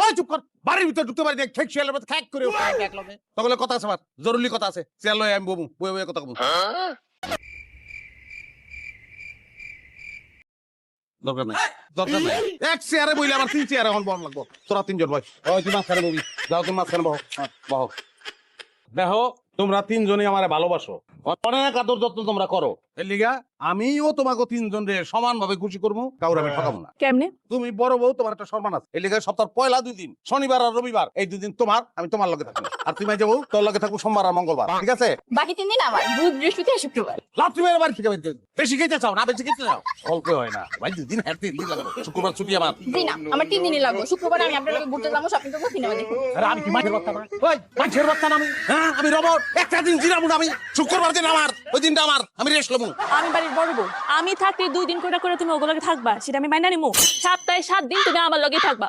ওই চুপ কর, বাড়ির ভিতর ঢুকতে পারি না, খেক শিয়ালের মতো খ্যাক করে ওঠে একলা মে। তখন কথা আছে আমার, জরুরি কথা আছে, চেয়ার লয়ে আমি বমু, বয়ে বয়ে কথা কমু। দরকার নাই, দরকার নাই, এক চেয়ারে বইলে আমার 3 চেয়ারে এখন বম লাগবো। তোরা 3 জন ভাই, ওই তুই মাঝখানে ববি, যাও তুমি মাঝখানে বহ, বহ। দেখো তোমরা 3 জনই আমারে ভালোবাসো, অনেক আদর যত্ন তোমরা করো, এর লিগা আমিও তোমাকে 3 জন রে সমান ভাবে খুশি করবো, কাউরে আমি ঠকাবো না। কেমনে? তুমি বড় বউ, তোমার একটা সম্মান আছে, এর লিগা সপ্তাহের পয়লা 2 দিন, শনিবার আর রবিবার, এই 2 দিন তোমার, আমি তোমার লগে থাকবো। আর তুমি যাবো, তোর লগে থাকবো সোমবার আর মঙ্গলবার, ঠিক আছে? বাকি 3 দিন আমার, বুধ বৃহস্পতি আর শুক্রবার। লাভ তুমি বাড়ি থেকে বেশি খেতে চাও না, বেশি খেতে চাও অল্প হয় না ভাই, 2 দিন হাঁটতে দিন লাগবে, শুক্রবার ছুটি আমার। জি না, আমার 3 দিনই লাগবে। শুক্রবার আমি আপনার লগে ঘুরতে যাবো, শপিং করবো, সিনেমা দেখবো। আরে আমি কি মাছের বাচ্চা না? ওই মাছের বাচ্চা না আমি, হ্যাঁ আমি রবট, একটা দিন জিরাবো না আমি, শুক্রবার দিন আমার, ওই দিনটা আমার, আমি রেস্ট লবো। আমি বাড়ির বড় বউ, আমি থাকতে 2 দিন করে করে তুমি ওগুলোকে থাকবা, সেটা আমি মাইনা নিমু। সপ্তাহে 7 দিন তুমি আমার লগেই থাকবা।